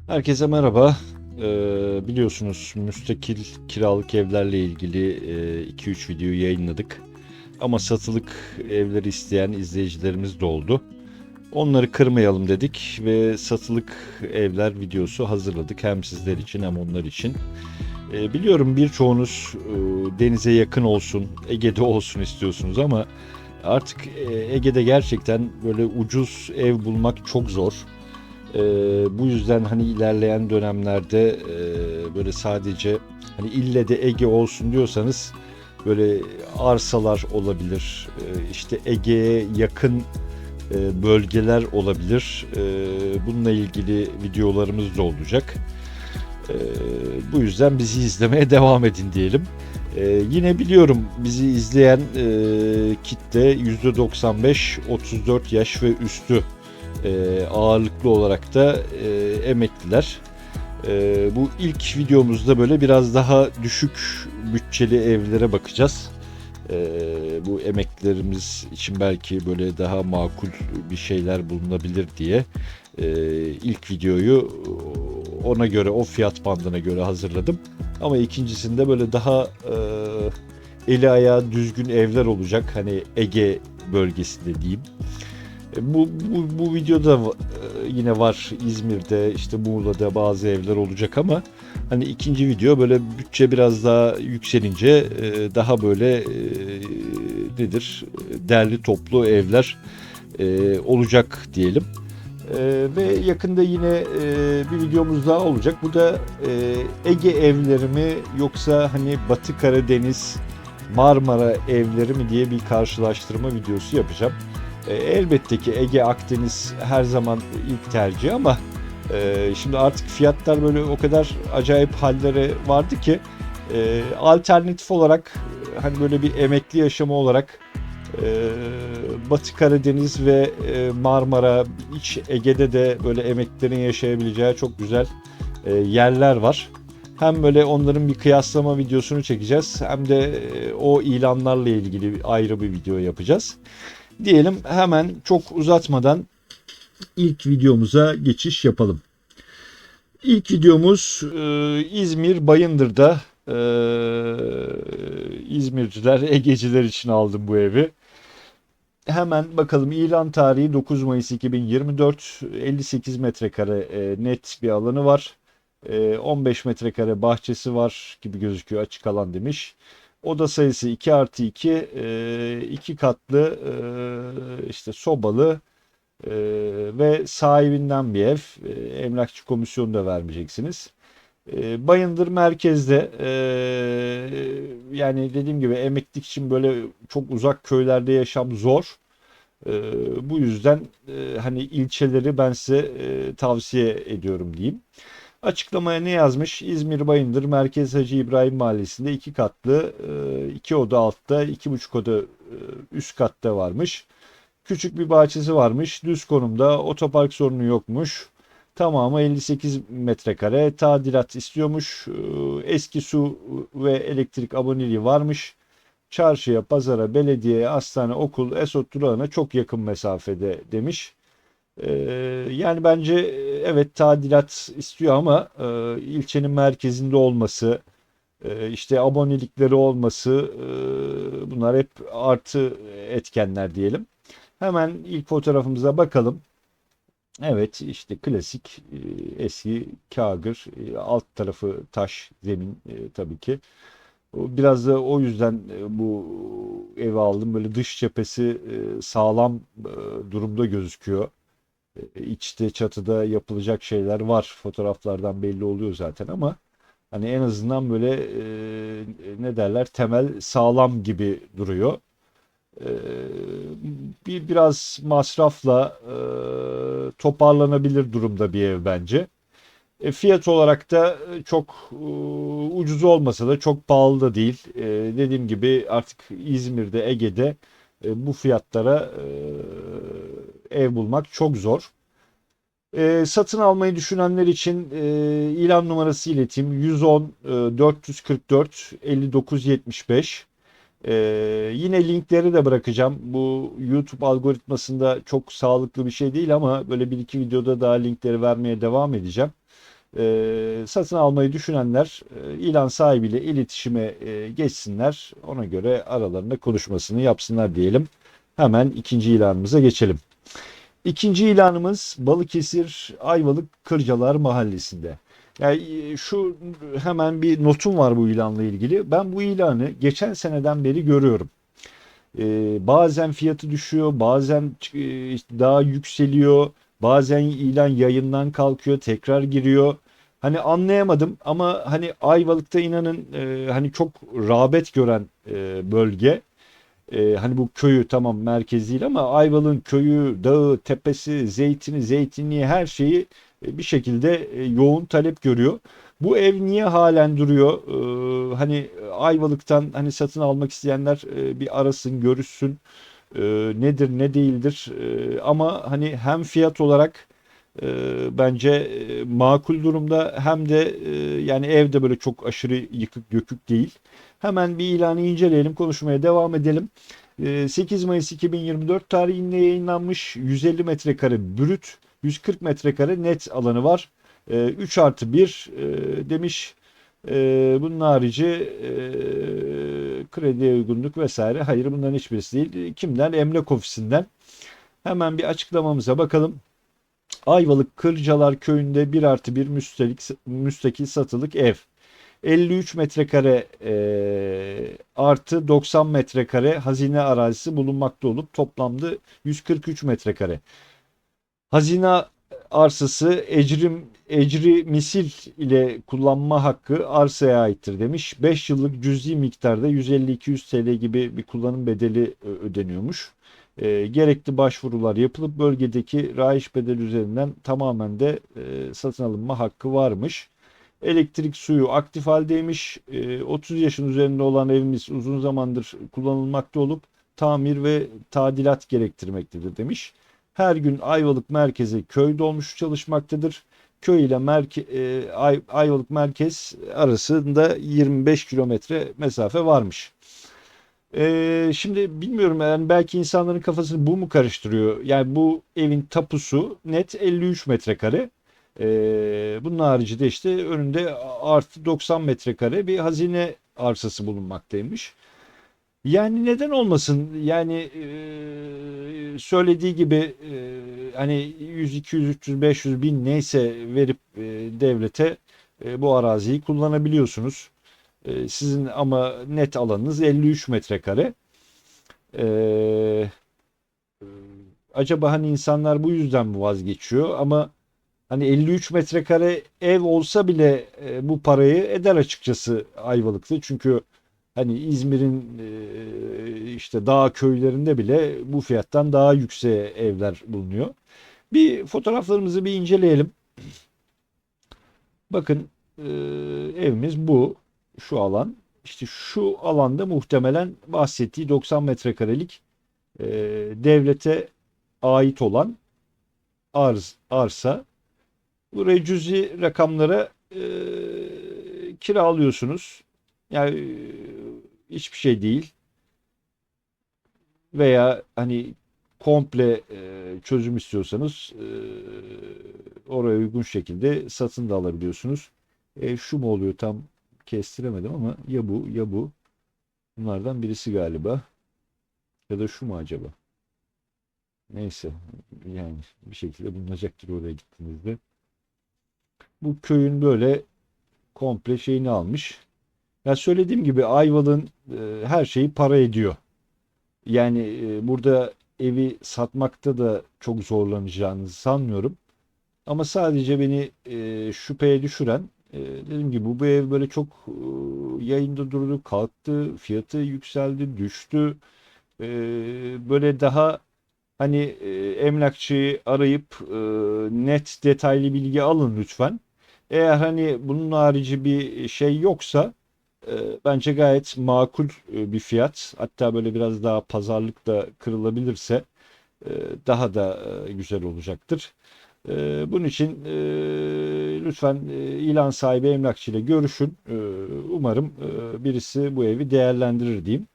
Herkese merhaba. Biliyorsunuz müstakil kiralık evlerle ilgili 2-3 video yayınladık. Ama satılık evleri isteyen izleyicilerimiz de oldu. Onları kırmayalım dedik ve satılık evler videosu hazırladık. Hem sizler için hem onlar için. Biliyorum birçoğunuz denize yakın olsun, Ege'de olsun istiyorsunuz ama artık Ege'de gerçekten böyle ucuz ev bulmak çok zor. Ee, Bu yüzden hani ilerleyen dönemlerde böyle sadece hani ille de Ege olsun diyorsanız böyle arsalar olabilir. İşte Ege'ye yakın bölgeler olabilir. Bununla ilgili videolarımız da olacak. Ee, Bu yüzden bizi izlemeye devam edin diyelim. Yine biliyorum bizi izleyen kitle %95 34 yaş ve üstü, ağırlıklı olarak da emekliler. Bu ilk videomuzda böyle biraz daha düşük bütçeli evlere bakacağız. Bu emeklilerimiz için belki böyle daha makul bir şeyler bulunabilir diye ilk videoyu ona göre, o fiyat bandına göre hazırladım. Ama ikincisinde böyle daha eli ayağı düzgün evler olacak. Hani Ege bölgesinde diyeyim. Bu videoda yine var, İzmir'de, işte Muğla'da bazı evler olacak ama hani ikinci video böyle bütçe biraz daha yükselince daha böyle nedir, derli toplu evler olacak diyelim. Ve yakında yine bir videomuz daha olacak. Bu da Ege evleri mi yoksa hani Batı Karadeniz, Marmara evleri mi diye bir karşılaştırma videosu yapacağım. Elbette ki Ege, Akdeniz her zaman ilk tercih ama şimdi artık fiyatlar böyle o kadar acayip hallere vardı ki alternatif olarak hani böyle bir emekli yaşamı olarak Batı Karadeniz ve Marmara, iç Ege'de de böyle emeklilerin yaşayabileceği çok güzel yerler var. Hem böyle onların bir kıyaslama videosunu çekeceğiz hem de o ilanlarla ilgili ayrı bir video yapacağız. Diyelim, hemen çok uzatmadan ilk videomuza geçiş yapalım. İlk videomuz İzmir Bayındır'da. İzmirciler, Egeciler için aldım bu evi. Hemen bakalım, ilan tarihi 9 Mayıs 2024. 58 metrekare net bir alanı var. 15 metrekare bahçesi var gibi gözüküyor, açık alan demiş. Oda sayısı 2+2, 2 katlı, işte sobalı ve sahibinden bir ev. Emlakçı komisyonu da vermeyeceksiniz. Bayındır merkezde, yani dediğim gibi emeklilik için böyle çok uzak köylerde yaşam zor. Bu yüzden hani ilçeleri ben size tavsiye ediyorum diyeyim. Açıklamaya ne yazmış? İzmir Bayındır Merkez Hacı İbrahim Mahallesi'nde 2 katlı, 2 oda altta, 2,5 oda üst katta varmış. Küçük bir bahçesi varmış. Düz konumda, otopark sorunu yokmuş. Tamamı 58 metrekare. Tadilat istiyormuş. Eski su ve elektrik aboneliği varmış. Çarşıya, pazara, belediyeye, hastane, okul, Esot durağına çok yakın mesafede demiş. Ee, Yani bence evet, tadilat istiyor ama ilçenin merkezinde olması, işte abonelikleri olması, bunlar hep artı etkenler diyelim. Hemen ilk fotoğrafımıza bakalım. Evet, işte klasik eski kağıdır. Alt tarafı taş zemin, tabii ki. Biraz da o yüzden bu evi aldım. Böyle dış cephesi sağlam durumda gözüküyor. İçte, çatıda yapılacak şeyler var. Fotoğraflardan belli oluyor zaten ama hani en azından böyle ne derler, temel sağlam gibi duruyor. Ee, Biraz masrafla toparlanabilir durumda bir ev bence. Fiyat olarak da çok ucuz olmasa da çok pahalı da değil. Dediğim gibi artık İzmir'de, Ege'de bu fiyatlara ev bulmak çok zor. Satın almayı düşünenler için ilan numarası ileteyim: 110 444 59 75. Yine linkleri de bırakacağım. Bu YouTube algoritmasında çok sağlıklı bir şey değil ama böyle bir iki videoda daha linkleri vermeye devam edeceğim. Satın almayı düşünenler ilan sahibiyle iletişime geçsinler. Ona göre aralarında konuşmasını yapsınlar diyelim. Hemen ikinci ilanımıza geçelim. İkinci ilanımız Balıkesir Ayvalık Kırcalar Mahallesi'nde. Yani şu hemen bir notum var bu ilanla ilgili. Ben bu ilanı geçen seneden beri görüyorum. Bazen fiyatı düşüyor, bazen daha yükseliyor, bazen ilan yayından kalkıyor, tekrar giriyor. Hani anlayamadım ama hani Ayvalık'ta inanın hani çok rağbet gören bölge. Hani bu köyü tamam merkez değil ama Ayvalık'ın köyü, dağı, tepesi, zeytini, zeytinliği her şeyi bir şekilde yoğun talep görüyor. Bu ev niye halen duruyor? Hani Ayvalık'tan hani satın almak isteyenler bir arasın, görüşsün. E, Nedir, ne değildir. Ama hani hem fiyat olarak bence makul durumda hem de yani evde böyle çok aşırı yıkık dökük değil. Hemen bir ilanı inceleyelim, konuşmaya devam edelim. 8 Mayıs 2024 tarihinde yayınlanmış 150 metrekare brüt, 140 metrekare net alanı var. 3 artı 1 demiş. Bunun harici krediye uygunluk vesaire. Hayır bunların hiçbirisi değil. Kimden? Emlak ofisinden. Hemen bir açıklamamıza bakalım. Ayvalık Kırcalar Köyü'nde 1 artı 1 müstakil satılık ev. 53 metrekare artı 90 metrekare hazine arazisi bulunmakta olup toplamda 143 metrekare. Hazine arsası ecri misil ile kullanma hakkı arsaya aittir demiş. 5 yıllık cüzi miktarda 150-200 TL gibi bir kullanım bedeli ödeniyormuş. Gerekli başvurular yapılıp bölgedeki rayiç bedeli üzerinden tamamen de satın alınma hakkı varmış. Elektrik suyu aktif haldeymiş. 30 yaşın üzerinde olan evimiz uzun zamandır kullanılmakta olup tamir ve tadilat gerektirmektedir demiş. Her gün Ayvalık merkeze köy dolmuşu çalışmaktadır. Köy ile Ayvalık merkez arasında 25 kilometre mesafe varmış. Şimdi bilmiyorum yani belki insanların kafasını bu mu karıştırıyor? Yani bu evin tapusu net 53 metrekare. Bunun haricinde işte önünde artı 90 metrekare bir hazine arsası bulunmaktaymış. Yani neden olmasın? Yani söylediği gibi hani 100, 200, 300, 500 bin neyse verip devlete bu araziyi kullanabiliyorsunuz. Sizin ama net alanınız 53 metrekare. E, Acaba hani insanlar bu yüzden mi vazgeçiyor? Ama hani 53 metrekare ev olsa bile bu parayı eder açıkçası Ayvalık'ta. Çünkü hani İzmir'in işte dağ köylerinde bile bu fiyattan daha yükseğe evler bulunuyor. Bir fotoğraflarımızı bir inceleyelim. Bakın evimiz bu. Şu alan. İşte şu alanda muhtemelen bahsettiği 90 metrekarelik e, devlete ait olan arsa. Burayı cüzi rakamlara kiralıyorsunuz. Yani hiçbir şey değil. Veya hani komple çözüm istiyorsanız oraya uygun şekilde satın da alabiliyorsunuz. Şu mu oluyor tam kestiremedim ama ya bu ya bu. Bunlardan birisi galiba. Ya da şu mu acaba? Neyse yani bir şekilde bulunacaktır oraya gittiğinizde. Bu köyün böyle komple şeyini almış. Ya söylediğim gibi Ayvalık'ın her şeyi para ediyor. Yani burada evi satmakta da çok zorlanacağınızı sanmıyorum. Ama sadece beni şüpheye düşüren dediğim gibi bu ev böyle çok yayında durdu, kalktı, fiyatı yükseldi, düştü. Böyle daha hani emlakçıyı arayıp net detaylı bilgi alın lütfen. Eğer hani bunun harici bir şey yoksa bence gayet makul bir fiyat. Hatta böyle biraz daha pazarlık da kırılabilirse e, daha da güzel olacaktır. Bunun için lütfen ilan sahibi emlakçıyla görüşün. Umarım birisi bu evi değerlendirir diyeyim.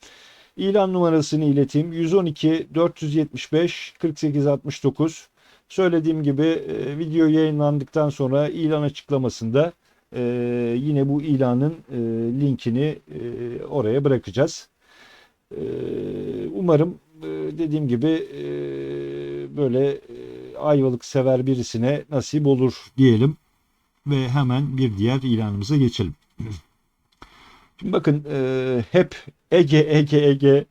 İlan numarasını ileteyim. 112 475 48 69. Söylediğim gibi video yayınlandıktan sonra ilan açıklamasında yine bu ilanın linkini oraya bırakacağız. Umarım dediğim gibi böyle Ayvalık sever birisine nasip olur diyelim ve hemen bir diğer ilanımıza geçelim. Şimdi bakın hep Ege Ege Ege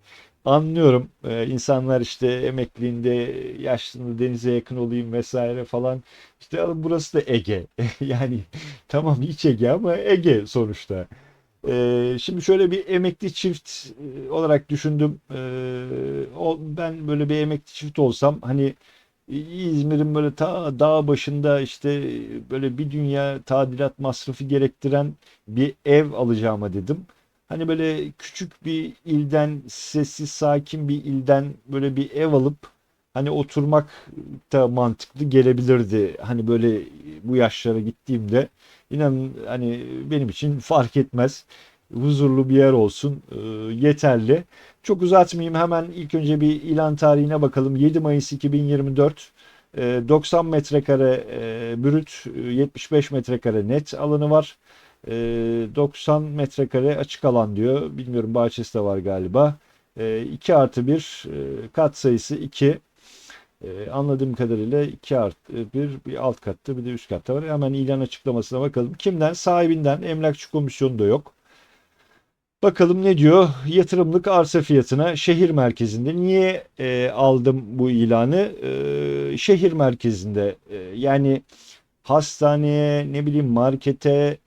anlıyorum. İnsanlar işte emekliliğinde yaşlılığında denize yakın olayım vesaire falan. İşte burası da Ege. Yani tamam hiç Ege ama Ege sonuçta. Şimdi şöyle bir emekli çift olarak düşündüm. Ben böyle bir emekli çift olsam hani İzmir'in böyle ta dağ başında işte böyle bir dünya tadilat masrafı gerektiren bir ev alacağıma dedim. Hani böyle küçük bir ilden, sessiz sakin bir ilden böyle bir ev alıp hani oturmak da mantıklı gelebilirdi. Hani böyle bu yaşlara gittiğimde inanın hani benim için fark etmez. Huzurlu bir yer olsun yeterli. Çok uzatmayayım, hemen ilk önce bir ilan tarihine bakalım. 7 Mayıs 2024, 90 metrekare brüt, 75 metrekare net alanı var. 90 metrekare açık alan diyor. Bilmiyorum, bahçesi de var galiba. 2 artı 1, kat sayısı 2. Anladığım kadarıyla 2 artı bir alt katta bir de üst katta var. Hemen ilan açıklamasına bakalım. Kimden? Sahibinden. Emlakçı komisyonu da yok. Bakalım ne diyor? Yatırımlık arsa fiyatına şehir merkezinde. Niye aldım bu ilanı? Şehir merkezinde. Yani hastaneye, ne bileyim markete,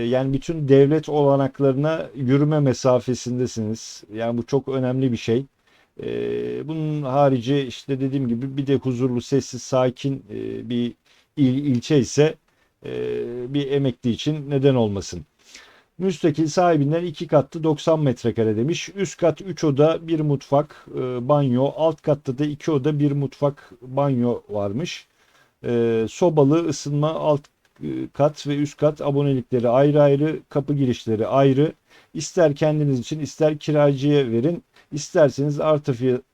yani bütün devlet olanaklarına yürüme mesafesindesiniz. Yani bu çok önemli bir şey. Bunun harici işte dediğim gibi bir de huzurlu, sessiz, sakin bir ilçe ise bir emekli için neden olmasın. Müstakil, sahibinden 2 katlı 90 metrekare demiş. Üst kat 3 oda 1 mutfak banyo. Alt katta da 2 oda 1 mutfak banyo varmış. Sobalı ısınma alt kat ve üst kat, abonelikleri ayrı ayrı, kapı girişleri ayrı. İster kendiniz için ister kiracıya verin. İsterseniz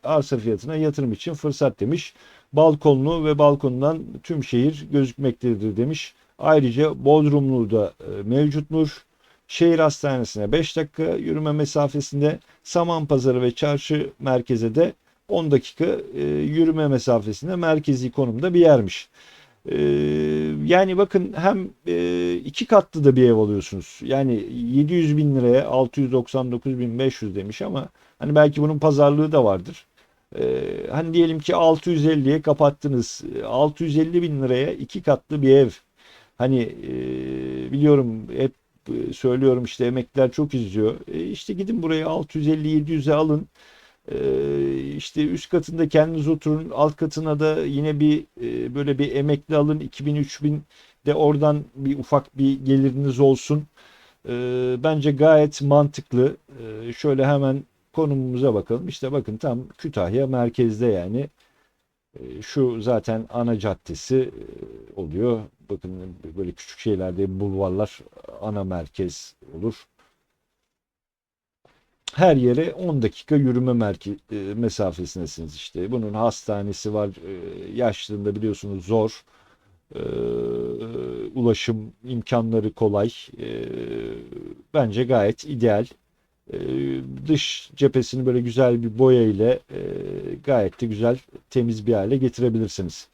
arsa fiyatına yatırım için fırsat demiş. Balkonlu ve balkondan tüm şehir gözükmektedir demiş. Ayrıca bodrumlu da mevcutmuş. Şehir hastanesine 5 dakika yürüme mesafesinde, Samanpazarı ve çarşı merkeze de 10 dakika yürüme mesafesinde merkezi konumda bir yermiş. E, Yani bakın hem 2 katlı da bir ev alıyorsunuz. Yani 700 bin liraya 699.500 demiş ama hani belki bunun pazarlığı da vardır. Hani diyelim ki 650'ye kapattınız. 650 bin liraya 2 katlı bir ev. Hani biliyorum hep söylüyorum işte emekliler çok izliyor. İşte gidin buraya 650-700'e alın. İşte üst katında kendiniz oturun. Alt katına da yine bir böyle bir emekli alın. 2000-3000 de oradan bir ufak bir geliriniz olsun. Bence gayet mantıklı. Şöyle hemen konumumuza bakalım. İşte bakın tam Kütahya merkezde yani. Şu zaten ana caddesi oluyor. Bakın böyle küçük şeylerde bulvarlar ana merkez olur. Her yere 10 dakika yürüme mesafesindesiniz işte. Bunun hastanesi var. Yaşlılığında biliyorsunuz zor. E, Ulaşım imkanları kolay. Bence gayet ideal. E, Dış cephesini böyle güzel bir boya ile gayet de güzel, temiz bir hale getirebilirsiniz.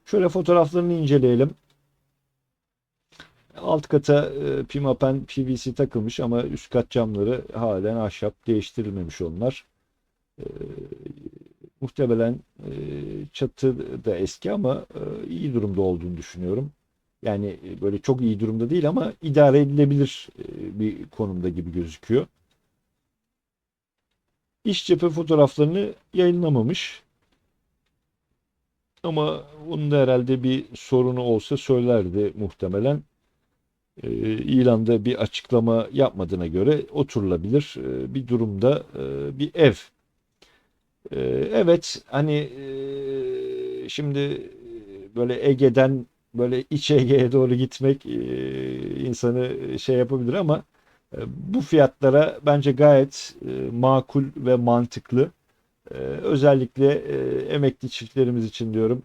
Şöyle fotoğraflarını inceleyelim. Alt kata pimapen PVC takılmış ama üst kat camları halen ahşap, değiştirilmemiş onlar. E, Muhtemelen çatı da eski ama iyi durumda olduğunu düşünüyorum. Yani böyle çok iyi durumda değil ama idare edilebilir bir konumda gibi gözüküyor. İç cephe fotoğraflarını yayınlamamış. Ama onun da herhalde bir sorunu olsa söylerdi muhtemelen. İlanda bir açıklama yapmadığına göre oturulabilir bir durumda bir ev. Evet hani şimdi böyle Ege'den böyle iç Ege'ye doğru gitmek insanı şey yapabilir ama bu fiyatlara bence gayet makul ve mantıklı. Özellikle emekli çiftlerimiz için diyorum,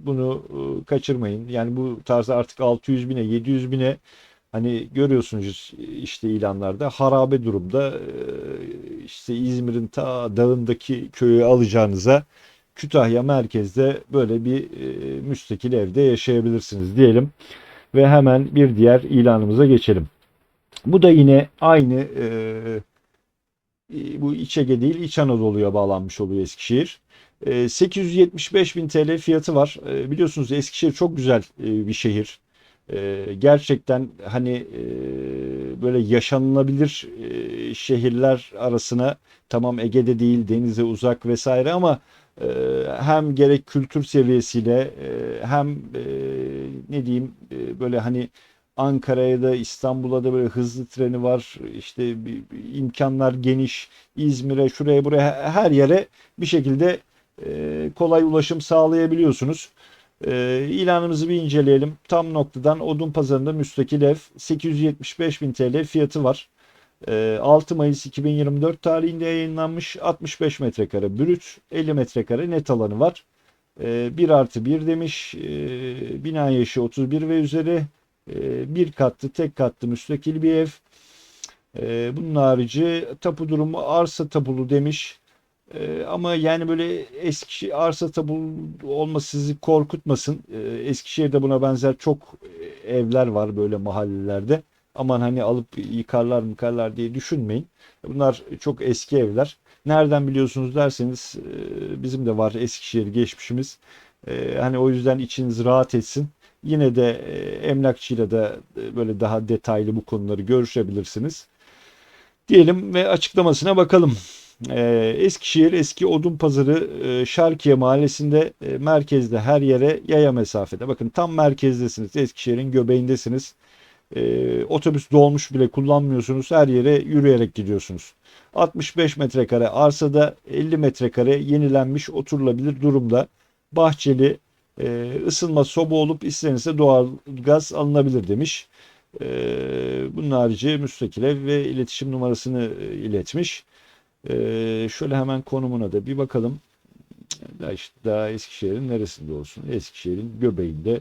bunu kaçırmayın. Yani bu tarzda artık 600 bine 700 bine, hani görüyorsunuz işte ilanlarda, harabe durumda, işte İzmir'in ta dağındaki köyü alacağınıza Kütahya merkezde böyle bir müstakil evde yaşayabilirsiniz diyelim ve hemen bir diğer ilanımıza geçelim. Bu da yine aynı, bu İç Ege değil, İç Anadolu'ya bağlanmış oluyor Eskişehir. 875 bin TL fiyatı var. Biliyorsunuz Eskişehir çok güzel bir şehir. Gerçekten hani böyle yaşanılabilir şehirler arasına, tamam Ege'de değil, denize uzak vesaire, ama hem gerek kültür seviyesiyle, hem ne diyeyim, böyle hani Ankara'ya da İstanbul'a da böyle hızlı treni var. İşte imkanlar geniş. İzmir'e, şuraya, buraya, her yere bir şekilde kolay ulaşım sağlayabiliyorsunuz. İlanımızı bir inceleyelim. Tam noktadan Odunpazarı'nda müstakil ev, 875 bin TL fiyatı var. 6 Mayıs 2024 tarihinde yayınlanmış. 65 metrekare brüt, 50 metrekare net alanı var. 1 artı 1 demiş. Bina yaşı 31 ve üzeri. Bir katlı, tek katlı müstakil bir ev. Bunun harici tapu durumu arsa tapulu demiş. Ama yani böyle eski arsa tapulu olması sizi korkutmasın. Eskişehir'de buna benzer çok evler var böyle mahallelerde. Aman hani alıp yıkarlar diye düşünmeyin. Bunlar çok eski evler. Nereden biliyorsunuz derseniz, bizim de var Eskişehir geçmişimiz. Hani o yüzden içiniz rahat etsin. Yine de emlakçıyla da böyle daha detaylı bu konuları görüşebilirsiniz diyelim ve açıklamasına bakalım. Eskişehir Eski Odunpazarı, Şarkiye Mahallesi'nde, merkezde, her yere yaya mesafede. Bakın tam merkezdesiniz. Eskişehir'in göbeğindesiniz. Otobüs dolmuş bile kullanmıyorsunuz. Her yere yürüyerek gidiyorsunuz. 65 metrekare arsada, 50 metrekare yenilenmiş oturulabilir durumda. Bahçeli, ısınma soba olup istenirse doğal gaz alınabilir demiş. Bunun harici müstakil ev ve iletişim numarasını iletmiş. Şöyle hemen konumuna da bir bakalım. Daha Eskişehir'in neresinde olsun? Eskişehir'in göbeğinde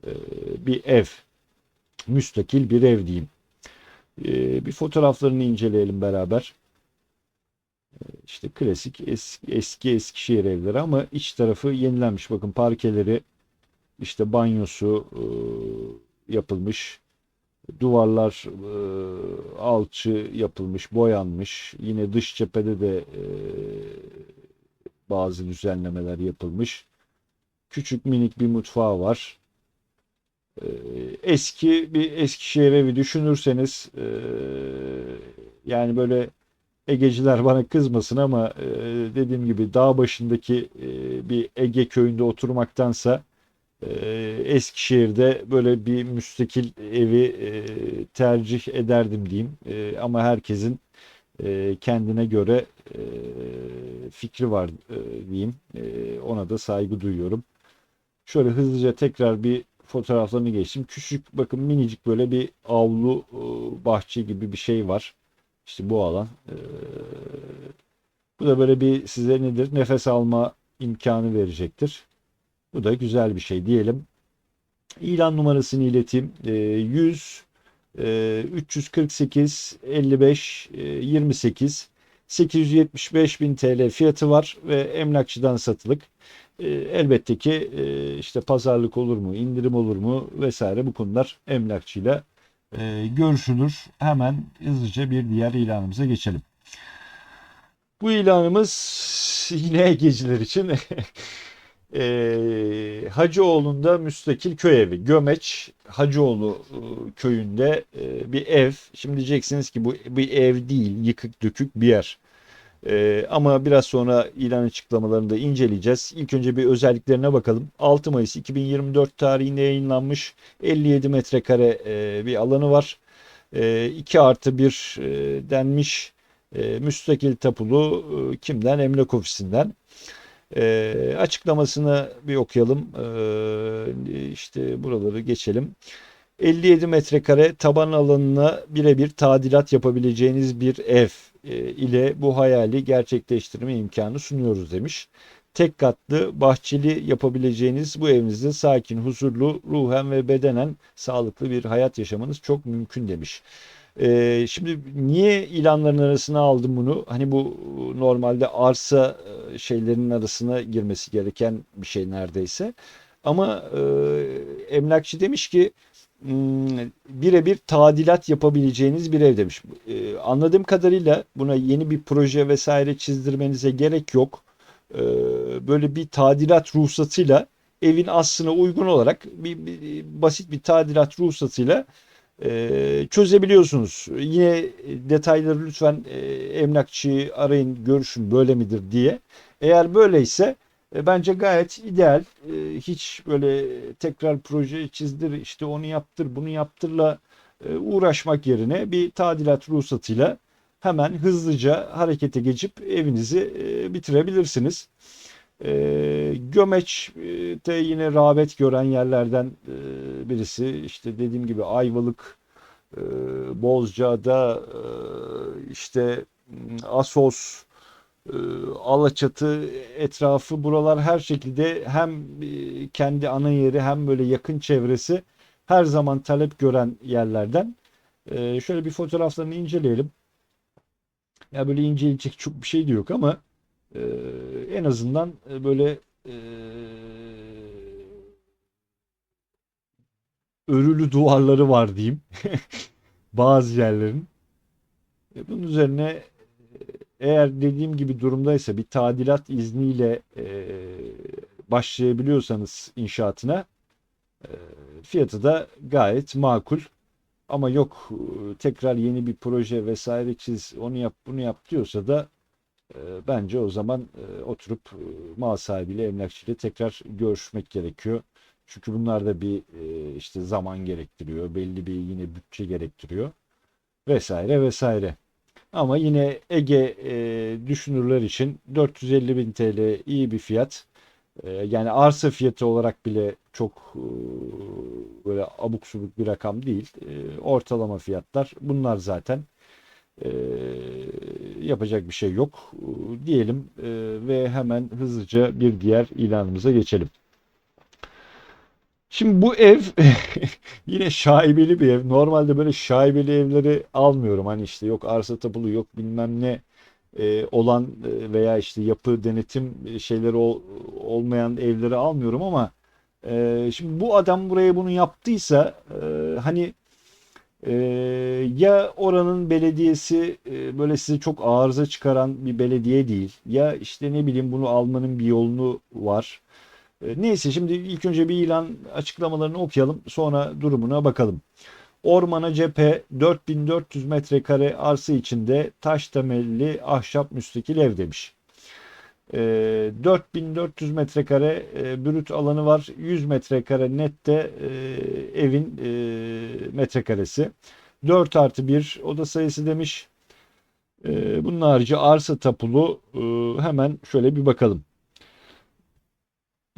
e, bir ev. Müstakil bir ev diyeyim. Bir fotoğraflarını inceleyelim beraber. İşte klasik eski Eskişehir evleri ama iç tarafı yenilenmiş. Bakın parkeleri, işte banyosu yapılmış. Duvarlar alçı yapılmış, boyanmış. Yine dış cephede de bazı düzenlemeler yapılmış. Küçük minik bir mutfağı var. Eski bir Eskişehir evi düşünürseniz, yani böyle Egeciler bana kızmasın ama, dediğim gibi dağ başındaki bir Ege köyünde oturmaktansa Eskişehir'de böyle bir müstakil evi tercih ederdim diyeyim. Ama herkesin kendine göre fikri var diyeyim. Ona da saygı duyuyorum. Şöyle hızlıca tekrar bir fotoğraflarını geçtim. Küçük, bakın minicik böyle bir avlu, bahçe gibi bir şey var. İşte bu alan. Bu da böyle bir size nedir? Nefes alma imkanı verecektir. Bu da güzel bir şey diyelim. İlan numarasını ileteyim. 100 348 55 28, 875 bin TL fiyatı var ve emlakçıdan satılık. Elbette ki işte pazarlık olur mu, indirim olur mu vesaire, bu konular emlakçıyla görüşülür. Hemen hızlıca bir diğer ilanımıza geçelim. Bu ilanımız yine Egeciler için. Hacıoğlu'nda müstakil köy evi. Gömeç Hacıoğlu köyünde bir ev. Şimdi diyeceksiniz ki bu bir ev değil, yıkık dökük bir yer. Ama biraz sonra ilan açıklamalarını da inceleyeceğiz. İlk önce bir özelliklerine bakalım. 6 Mayıs 2024 tarihinde yayınlanmış, 57 metrekare bir alanı var. 2 artı 1 denmiş. Müstakil tapulu, kimden? Emlak ofisinden. Açıklamasını bir okuyalım. İşte buraları geçelim. 57 metrekare taban alanına birebir tadilat yapabileceğiniz bir ev. ile bu hayali gerçekleştirme imkanı sunuyoruz demiş. Tek katlı, bahçeli yapabileceğiniz bu evinizde sakin, huzurlu, ruhen ve bedenen sağlıklı bir hayat yaşamanız çok mümkün demiş. Şimdi niye ilanların arasına aldım bunu? Hani bu normalde arsa şeylerinin arasına girmesi gereken bir şey neredeyse. Ama emlakçı demiş ki birebir tadilat yapabileceğiniz bir ev demiş. Anladığım kadarıyla buna yeni bir proje vesaire çizdirmenize gerek yok. Ee, Böyle bir tadilat ruhsatıyla evin aslına uygun olarak bir basit bir tadilat ruhsatıyla çözebiliyorsunuz. Yine detayları lütfen emlakçıyı arayın, görüşün böyle midir diye. Eğer böyleyse bence gayet ideal. Hiç böyle tekrar proje çizdir, işte onu yaptır, bunu yaptırla uğraşmak yerine bir tadilat ruhsatıyla hemen hızlıca harekete geçip evinizi bitirebilirsiniz. Gömeç'te yine rağbet gören yerlerden birisi. İşte dediğim gibi Ayvalık, Bozcaada, işte Assos, e, Alaçatı etrafı buralar her şekilde hem kendi ana yeri hem böyle yakın çevresi her zaman talep gören yerlerden. Şöyle bir fotoğraflarını inceleyelim. Ya böyle inceleyecek çok bir şey de yok ama e, en azından böyle e, örülü duvarları var diyeyim bazı yerlerin. Bunun üzerine eğer dediğim gibi durumdaysa bir tadilat izniyle başlayabiliyorsanız inşaatına e, fiyatı da gayet makul. Ama yok tekrar yeni bir proje vesaire çiz onu yap bunu yap diyorsa da bence o zaman oturup mal sahibiyle emlakçıyla tekrar görüşmek gerekiyor. Çünkü bunlar da bir işte zaman gerektiriyor. Belli bir yine bütçe gerektiriyor. Vesaire vesaire. Ama yine Ege düşünürler için 450 bin TL iyi bir fiyat. Yani arsa fiyatı olarak bile çok böyle abuk subuk bir rakam değil. Ortalama fiyatlar bunlar zaten. E, Yapacak bir şey yok diyelim ve hemen hızlıca bir diğer ilanımıza geçelim. Şimdi bu ev yine şaibeli bir ev. Normalde böyle şaibeli evleri almıyorum. Hani işte yok arsa tapulu yok bilmem ne olan veya işte yapı denetim şeyleri olmayan evleri almıyorum ama şimdi bu adam buraya bunu yaptıysa hani e, ya oranın belediyesi böyle size çok arıza çıkaran bir belediye değil ya işte ne bileyim bunu almanın bir yolunu var. Neyse şimdi ilk önce bir ilan açıklamalarını okuyalım sonra durumuna bakalım. Ormana cephe 4400 metrekare arsa içinde taş temelli ahşap müstakil ev demiş. 4400 metrekare brüt alanı var. 100 metrekare nette evin metrekaresi. 4 artı 1 oda sayısı demiş. Bunun harici arsa tapulu hemen şöyle bir bakalım.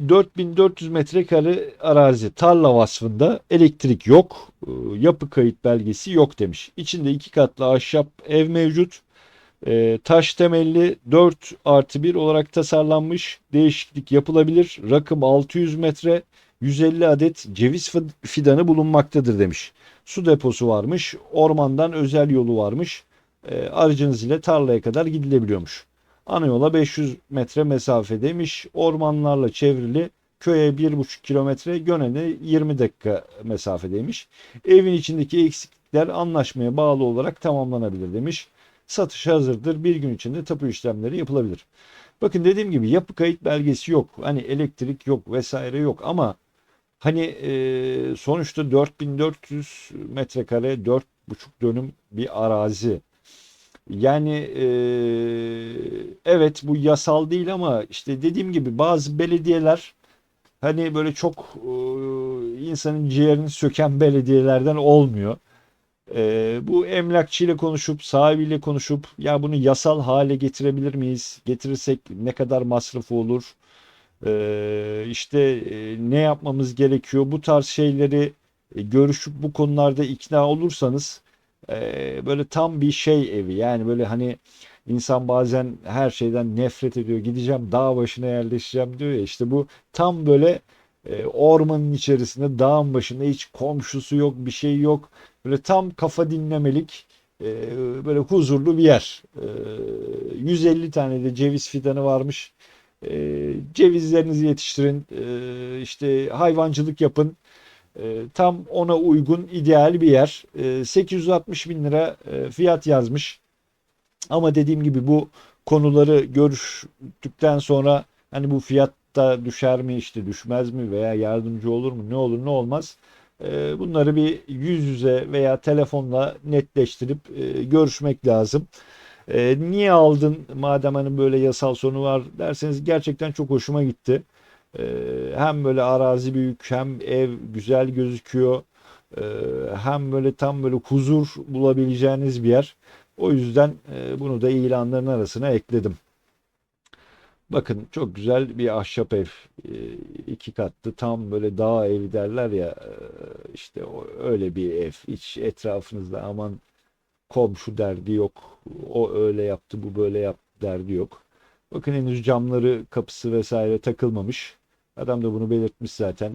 4400 metrekare arazi tarla vasfında elektrik yok, yapı kayıt belgesi yok demiş. İçinde iki katlı ahşap ev mevcut. Taş temelli 4 artı 1 olarak tasarlanmış. Değişiklik yapılabilir. Rakım 600 metre. 150 adet ceviz fidanı bulunmaktadır demiş. Su deposu varmış. Ormandan özel yolu varmış. Aracınız ile tarlaya kadar gidilebiliyormuş. Ana yola 500 metre mesafedeymiş. Ormanlarla çevrili. Köye 1,5 kilometre, Gönen'e 20 dakika mesafedeymiş. Evin içindeki eksiklikler anlaşmaya bağlı olarak tamamlanabilir demiş. Satışa hazırdır. Bir gün içinde tapu işlemleri yapılabilir. Bakın dediğim gibi yapı kayıt belgesi yok. Hani elektrik yok vesaire yok ama hani sonuçta 4400 metrekare 4,5 dönüm bir arazi. Yani evet bu yasal değil ama işte dediğim gibi bazı belediyeler hani böyle çok insanın ciğerini söken belediyelerden olmuyor. Bu emlakçıyla konuşup, sahibiyle konuşup ya bunu yasal hale getirebilir miyiz? Getirirsek ne kadar masrafı olur? İşte ne yapmamız gerekiyor? Bu tarz şeyleri görüşüp bu konularda ikna olursanız Böyle tam bir şey evi. Yani böyle hani insan bazen her şeyden nefret ediyor. Gideceğim dağ başına yerleşeceğim diyor ya. İşte bu tam böyle ormanın içerisinde dağın başında hiç komşusu yok, bir şey yok. Böyle tam kafa dinlemelik böyle huzurlu bir yer. 150 tane de ceviz fidanı varmış. Cevizlerinizi yetiştirin, işte hayvancılık yapın. Tam ona uygun ideal bir yer. 860 bin lira fiyat yazmış. Ama dediğim gibi bu konuları görüştükten sonra hani bu fiyatta düşer mi işte düşmez mi veya yardımcı olur mu ne olur ne olmaz. Bunları bir yüz yüze veya telefonla netleştirip görüşmek lazım. Niye aldın madem hani böyle yasal sorunu var derseniz gerçekten çok hoşuma gitti. Hem böyle arazi büyük hem ev güzel gözüküyor. Ee, Hem böyle tam böyle huzur bulabileceğiniz bir yer. O yüzden bunu da ilanların arasına ekledim. Bakın çok güzel bir ahşap ev. Ee, iki katlı tam böyle dağ evi derler ya, işte öyle bir ev. Hiç etrafınızda aman komşu derdi yok. O öyle yaptı, bu böyle yaptı derdi yok. Bakın henüz camları, kapısı vesaire takılmamış. Adam da bunu belirtmiş zaten.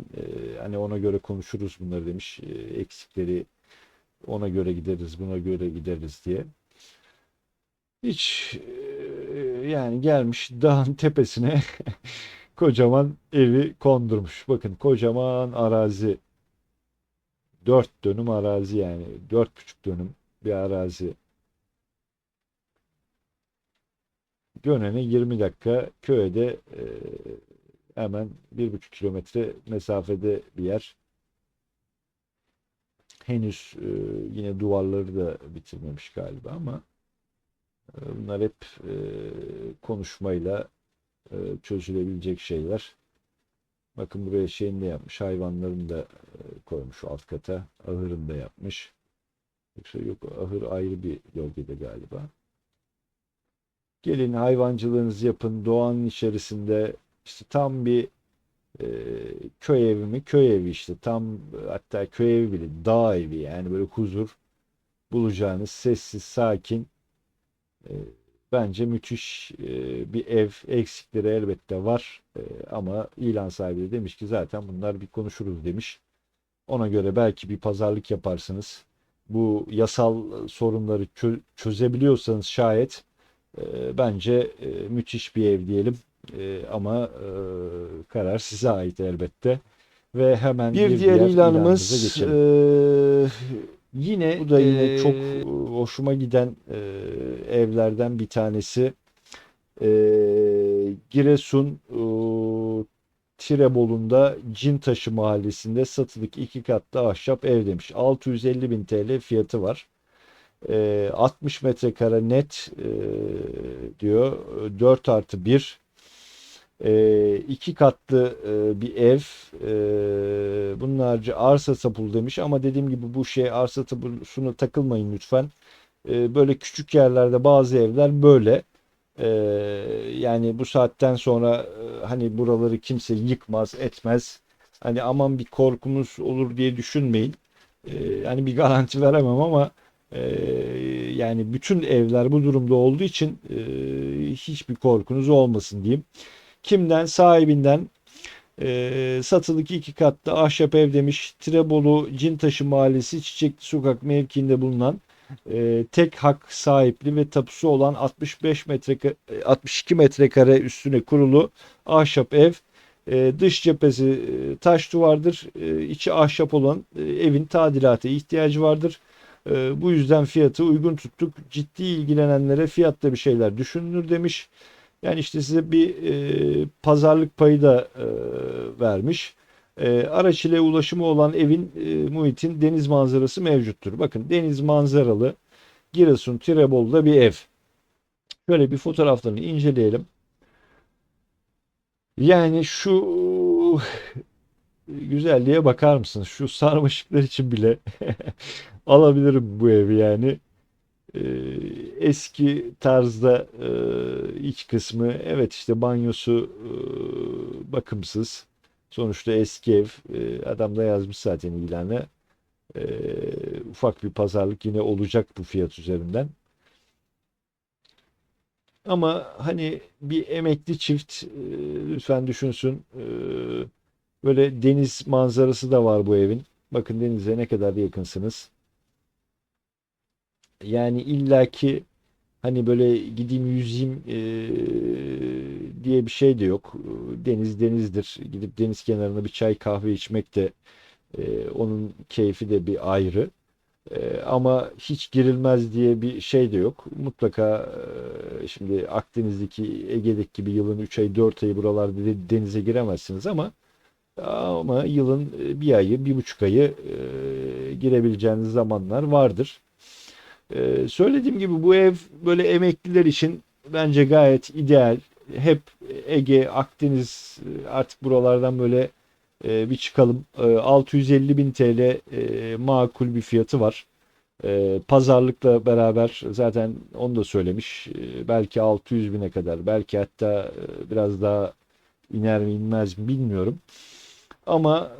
Hani ona göre konuşuruz bunları demiş. Eksikleri ona göre gideriz, buna göre gideriz diye. Hiç yani gelmiş dağın tepesine kocaman evi kondurmuş. Bakın kocaman arazi. 4 dönüm arazi yani. 4,5 dönüm bir arazi. Gönen'e 20 dakika, köye de hemen 1,5 kilometre mesafede bir yer. Henüz yine duvarları da bitirmemiş galiba ama bunlar hep konuşmayla çözülebilecek şeyler. Bakın buraya şeyini de yapmış. Hayvanlarını da koymuş alt kata. Ahırını da yapmış. Yoksa yok, ahır ayrı bir bölgede galiba. Gelin hayvancılığınızı yapın. Doğanın içerisinde işte tam bir e, köy evi mi? Köy evi işte. Tam hatta köy evi bile dağ evi yani böyle huzur bulacağınız sessiz, sakin, e, bence müthiş bir ev. Eksikleri elbette var. Ama ilan sahibi de demiş ki zaten bunlar bir konuşuruz demiş. Ona göre belki bir pazarlık yaparsınız. Bu yasal sorunları çözebiliyorsanız şayet bence müthiş bir ev diyelim. Ama karar size ait elbette. Ve hemen bir diğer ilanımıza geçelim. Yine bu da yine çok hoşuma giden evlerden bir tanesi. Giresun Tirebolu'nda Cintaşı mahallesinde satılık iki katlı ahşap ev demiş. 650 bin TL fiyatı var. 60 metrekare net diyor. 4 artı 1. İki katlı bir ev. Bunun harici arsa tapulu demiş ama dediğim gibi bu şey arsa tapulusuna takılmayın lütfen. Böyle küçük yerlerde bazı evler böyle. Ee, Yani bu saatten sonra hani buraları kimse yıkmaz, etmez. Hani aman bir korkumuz olur diye düşünmeyin. Hani bir garanti veremem ama e, yani bütün evler bu durumda olduğu için hiçbir korkunuz olmasın diyeyim. Kimden? Sahibinden. Satılık iki katlı ahşap ev demiş. Tirebolu Cintaşı Mahallesi Çiçekli Sokak mevkiinde bulunan tek hak sahipli ve tapusu olan 65 metrekare, 62 metrekare üstüne kurulu ahşap ev. Dış cephesi taş duvardır. İçi ahşap olan evin tadilata ihtiyacı vardır. Bu yüzden fiyatı uygun tuttuk. Ciddi ilgilenenlere fiyatta bir şeyler düşünülür demiş. Yani işte size bir pazarlık payı da vermiş. Araç ile ulaşımı olan evin muhitin deniz manzarası mevcuttur. Bakın deniz manzaralı Giresun Tirebolu'da bir ev. Şöyle bir fotoğraflarını inceleyelim. Yani şu güzelliğe bakar mısınız? Şu sarmaşıklar için bile alabilirim bu evi yani. Ee, Eski tarzda iç kısmı, evet işte banyosu bakımsız. Sonuçta eski ev. Adam da yazmış zaten ilanı. E, ufak bir pazarlık yine olacak bu fiyat üzerinden. Ama hani bir emekli çift lütfen düşünsün. Böyle deniz manzarası da var bu evin. Bakın denize ne kadar yakınsınız. Yani illaki hani böyle gideyim yüzeyim diye bir şey de yok. Deniz denizdir. Gidip deniz kenarında bir çay kahve içmek de onun keyfi de bir ayrı. Ama hiç girilmez diye bir şey de yok. Mutlaka şimdi Akdeniz'deki Ege'deki gibi yılın 3 ayı 4 ayı buralarda denize giremezsiniz ama yılın bir ayı, 1,5 ayı girebileceğiniz zamanlar vardır. Söylediğim gibi bu ev böyle emekliler için bence gayet ideal. Hep Ege, Akdeniz artık buralardan böyle bir çıkalım. 650 bin TL makul bir fiyatı var. Pazarlıkla beraber zaten onu da söylemiş. Belki 600 bine kadar, belki hatta biraz daha iner mi inmez mi bilmiyorum. Ama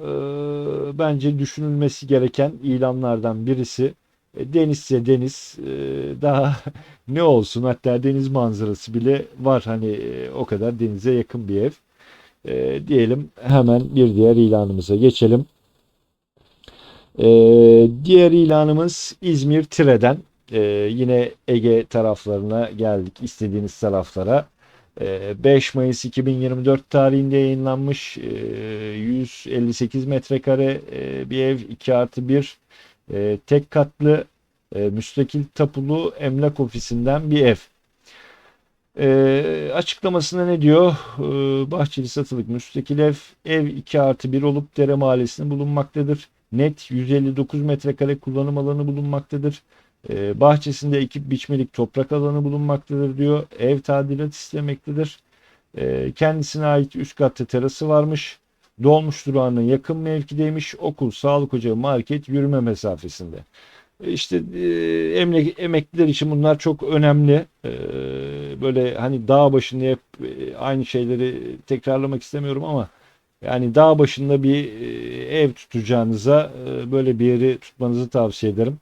bence düşünülmesi gereken ilanlardan birisi denizse deniz daha ne olsun, hatta deniz manzarası bile var. Hani o kadar denize yakın bir ev. Diyelim hemen bir diğer ilanımıza geçelim. Diğer ilanımız İzmir Tire'den. Yine Ege taraflarına geldik. İstediğiniz taraflara. 5 Mayıs 2024 tarihinde yayınlanmış 158 metrekare bir ev, 2 artı 1 tek katlı müstakil tapulu emlak ofisinden bir ev. Açıklamasında ne diyor? Bahçeli satılık müstakil ev. Ev 2 artı 1 olup Dere Mahallesi'nde bulunmaktadır. Net 159 metrekare kullanım alanı bulunmaktadır. Bahçesinde ekip biçmelik toprak alanı bulunmaktadır diyor. Ev tadilat istemektedir. Kendisine ait üst katta terası varmış. Dolmuş durağının yakın mevkideymiş. Okul, sağlık ocağı, market yürüme mesafesinde. İşte emekliler için bunlar çok önemli. Böyle hani dağ başında hep aynı şeyleri tekrarlamak istemiyorum ama yani dağ başında bir ev tutacağınıza böyle bir yeri tutmanızı tavsiye ederim.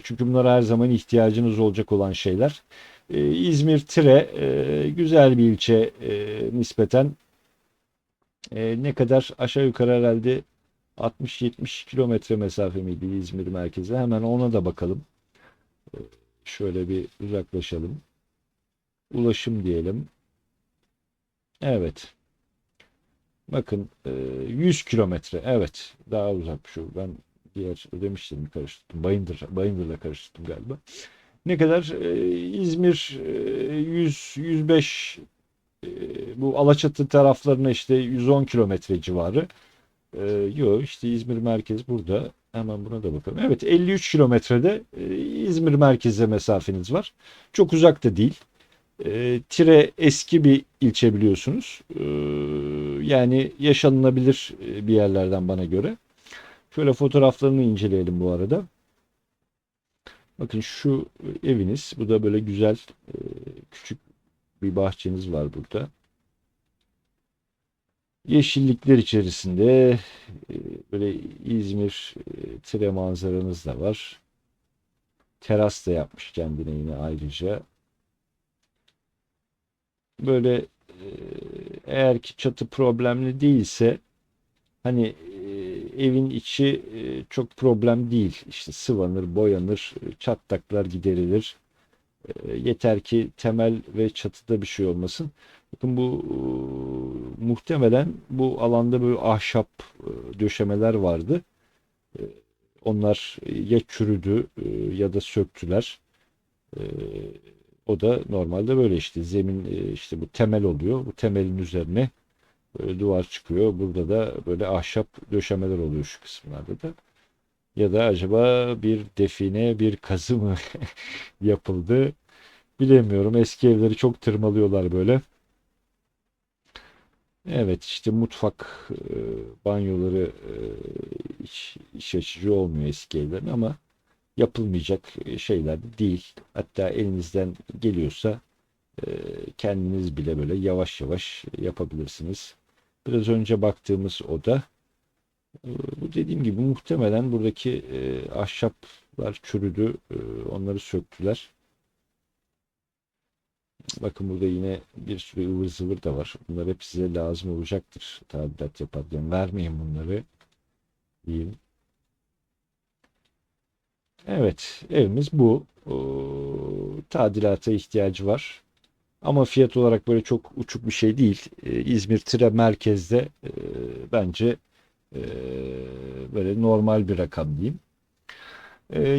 Çünkü bunlar her zaman ihtiyacınız olacak olan şeyler. İzmir Tire güzel bir ilçe nispeten. Ne kadar aşağı yukarı herhalde 60-70 kilometre mesafe miydi İzmir merkeze? Hemen ona da bakalım. Şöyle bir uzaklaşalım. Ulaşım diyelim. Evet. Bakın 100 kilometre. Evet. Daha uzak şu. Ben diğer demiştim karıştırdım. Bayındır'la karıştırdım galiba. Ne kadar? İzmir 100-105, bu Alaçatı taraflarına işte 110 kilometre civarı. Yok işte İzmir merkez burada. Hemen buna da bakalım. Evet, 53 kilometrede İzmir merkeze mesafeniz var. Çok uzak da değil. Tire eski bir ilçe biliyorsunuz. Yani yaşanılabilir bir yerlerden bana göre. Şöyle fotoğraflarını inceleyelim bu arada. Bakın şu eviniz. Bu da böyle güzel küçük bir bahçeniz var burada. Yeşillikler içerisinde e, böyle İzmir Tire manzaranız da var. Teras da yapmış kendine yine ayrıca. Böyle eğer ki çatı problemli değilse hani evin içi çok problem değil. İşte sıvanır, boyanır, çatlaklar giderilir. Yeter ki temel ve çatıda bir şey olmasın. Bakın bu muhtemelen bu alanda böyle ahşap döşemeler vardı. E, Onlar ya çürüdü ya da söktüler. E, O da normalde böyle işte zemin işte bu temel oluyor. Bu temelin üzerine böyle duvar çıkıyor. Burada da böyle ahşap döşemeler oluyor şu kısımlarda da. Ya da acaba bir define, bir kazı mı yapıldı? Bilemiyorum. Eski evleri çok tırmalıyorlar böyle. Evet işte mutfak banyoları iç açıcı olmuyor eski evlerin ama yapılmayacak şeyler de değil. Hatta elinizden geliyorsa e, kendiniz bile böyle yavaş yavaş yapabilirsiniz. Biraz önce baktığımız oda. Bu dediğim gibi muhtemelen buradaki ahşaplar çürüdü. Onları söktüler. Bakın burada yine bir sürü ıvır zıvır da var. Bunlar hep size lazım olacaktır. Tadilat yaparken vermeyin bunları diyeyim. Evet, evimiz bu. Tadilata ihtiyacı var. Ama fiyat olarak böyle çok uçuk bir şey değil. İzmir Tire merkezde bence e, böyle normal bir rakam diyeyim.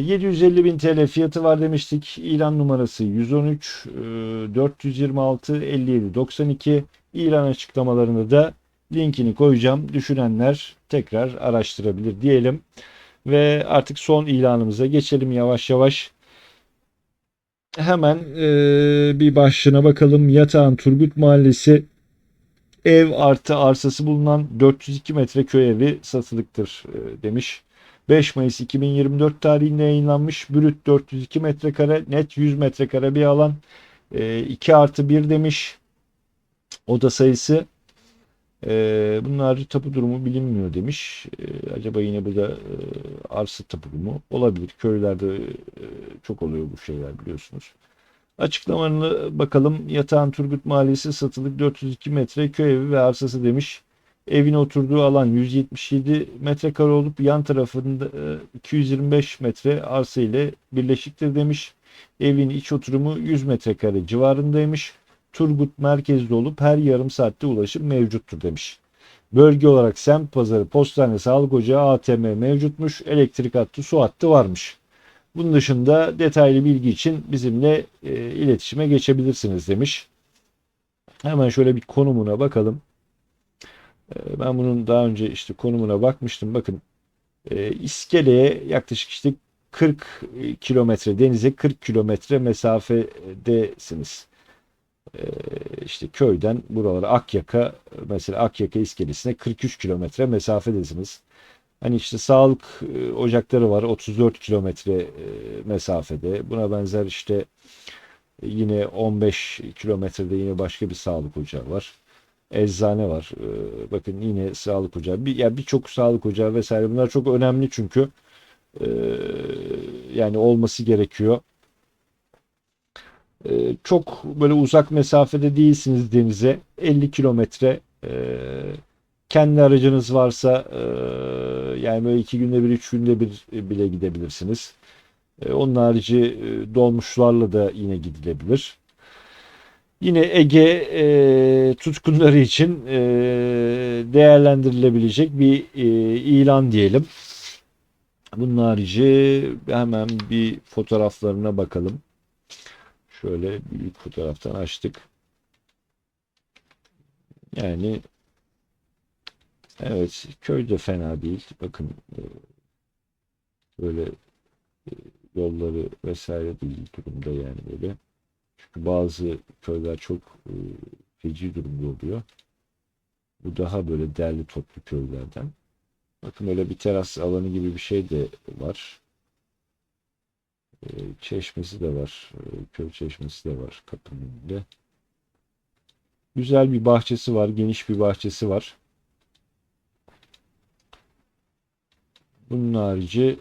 750 bin TL fiyatı var demiştik. İlan numarası 113 426 57 92. İlan açıklamalarını da linkini koyacağım. Düşünenler tekrar araştırabilir diyelim. Ve artık son ilanımıza geçelim yavaş yavaş. Hemen bir başlığına bakalım. Yatağan Turgut Mahallesi ev artı arsası bulunan 402 metre köy evi satılıktır demiş. 5 Mayıs 2024 tarihinde yayınlanmış. Brüt 402 metrekare, net 100 metrekare bir alan. 2 artı 1 demiş. Oda sayısı. Bunun harici tapu durumu bilinmiyor demiş. Acaba yine burada arsa tapu mu? Olabilir. Köylerde çok oluyor bu şeyler biliyorsunuz. Açıklamalarına bakalım. Yatağan Turgut Mahallesi satılık 402 metre köy evi ve arsası demiş. Evin oturduğu alan 177 metrekare olup yan tarafında 225 metre arsa ile birleşiktir demiş. Evin iç oturumu 100 metrekare civarındaymış. Turgut merkezde olup her yarım saatte ulaşım mevcuttur demiş. Bölge olarak semt pazarı, postane, sağlık ocağı, ATM mevcutmuş. Elektrik hattı, su hattı varmış. Bunun dışında detaylı bilgi için bizimle iletişime geçebilirsiniz demiş. Hemen şöyle bir konumuna bakalım. Ben bunun daha önce işte konumuna bakmıştım. Bakın İskele'ye yaklaşık işte 40 kilometre, denize 40 kilometre mesafedesiniz. İşte köyden buralara Akyaka, mesela Akyaka iskelesine 43 kilometre mesafedesiniz. Hani işte sağlık ocakları var 34 kilometre mesafede. Buna benzer işte yine 15 kilometrede yine başka bir sağlık ocağı var. Eczane var. Bakın yine sağlık ocağı. Yani birçok sağlık ocağı vesaire bunlar çok önemli çünkü e, yani olması gerekiyor. Çok böyle uzak mesafede değilsiniz denize. 50 kilometre kendi aracınız varsa yani böyle 2 günde bir, 3 günde bir bile gidebilirsiniz. Onun harici dolmuşlarla da yine gidilebilir. Yine Ege tutkunları için değerlendirilebilecek bir ilan diyelim. Bunun harici hemen bir fotoğraflarına bakalım. Şöyle büyük fotoğraftan açtık. Yani evet köy de fena değil. Bakın böyle yolları vesaire değil durumda yani böyle. Çünkü bazı köyler çok feci durumda oluyor. Bu daha böyle derli toplu köylerden. Bakın öyle bir teras alanı gibi bir şey de var. Çeşmesi de var. Köy çeşmesi de var kapının önünde. Güzel bir bahçesi var. Geniş bir bahçesi var. Bunun harici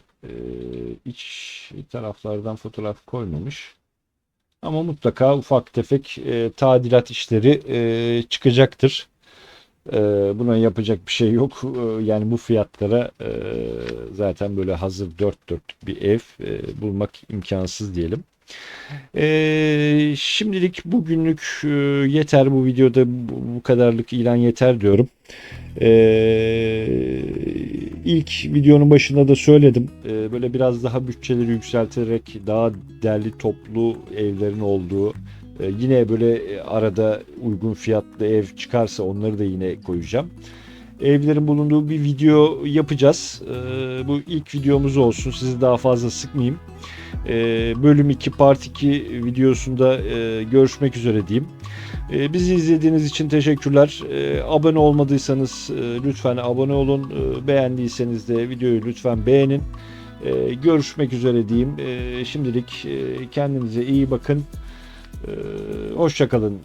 iç taraflardan fotoğraf koymamış. Ama mutlaka ufak tefek tadilat işleri çıkacaktır. Buna yapacak bir şey yok. Yani bu fiyatlara zaten böyle hazır dört dörtlük bir ev bulmak imkansız diyelim. Şimdilik bugünlük yeter bu videoda bu kadarlık ilan yeter diyorum. İlk videonun başında da söyledim. Böyle biraz daha bütçeleri yükselterek daha derli toplu evlerin olduğu yine böyle arada uygun fiyatlı ev çıkarsa onları da yine koyacağım. Evlerin bulunduğu bir video yapacağız. Bu ilk videomuz olsun. Sizi daha fazla sıkmayayım. Bölüm 2 Part 2 videosunda görüşmek üzere diyeyim. Bizi izlediğiniz için teşekkürler. Abone olmadıysanız lütfen abone olun. Beğendiyseniz de videoyu lütfen beğenin. Görüşmek üzere diyeyim. Şimdilik kendinize iyi bakın. Hoşça kalın.